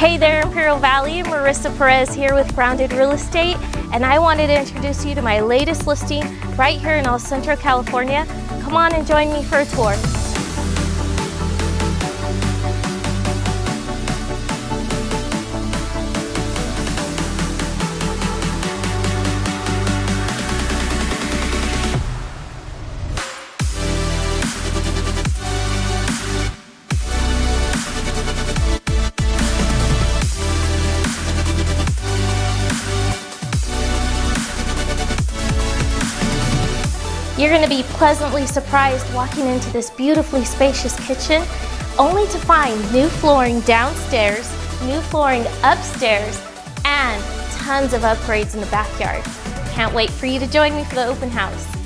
Hey there, Imperial Valley. Marissa Perez here with Grounded Real Estate, and I wanted to introduce you to my latest listing right here in Centro, California. Come on and join me for a tour. You're going to be pleasantly surprised walking into this beautifully spacious kitchen, only to find new flooring downstairs, new flooring upstairs, and tons of upgrades in the backyard. Can't wait for you to join me for the open house.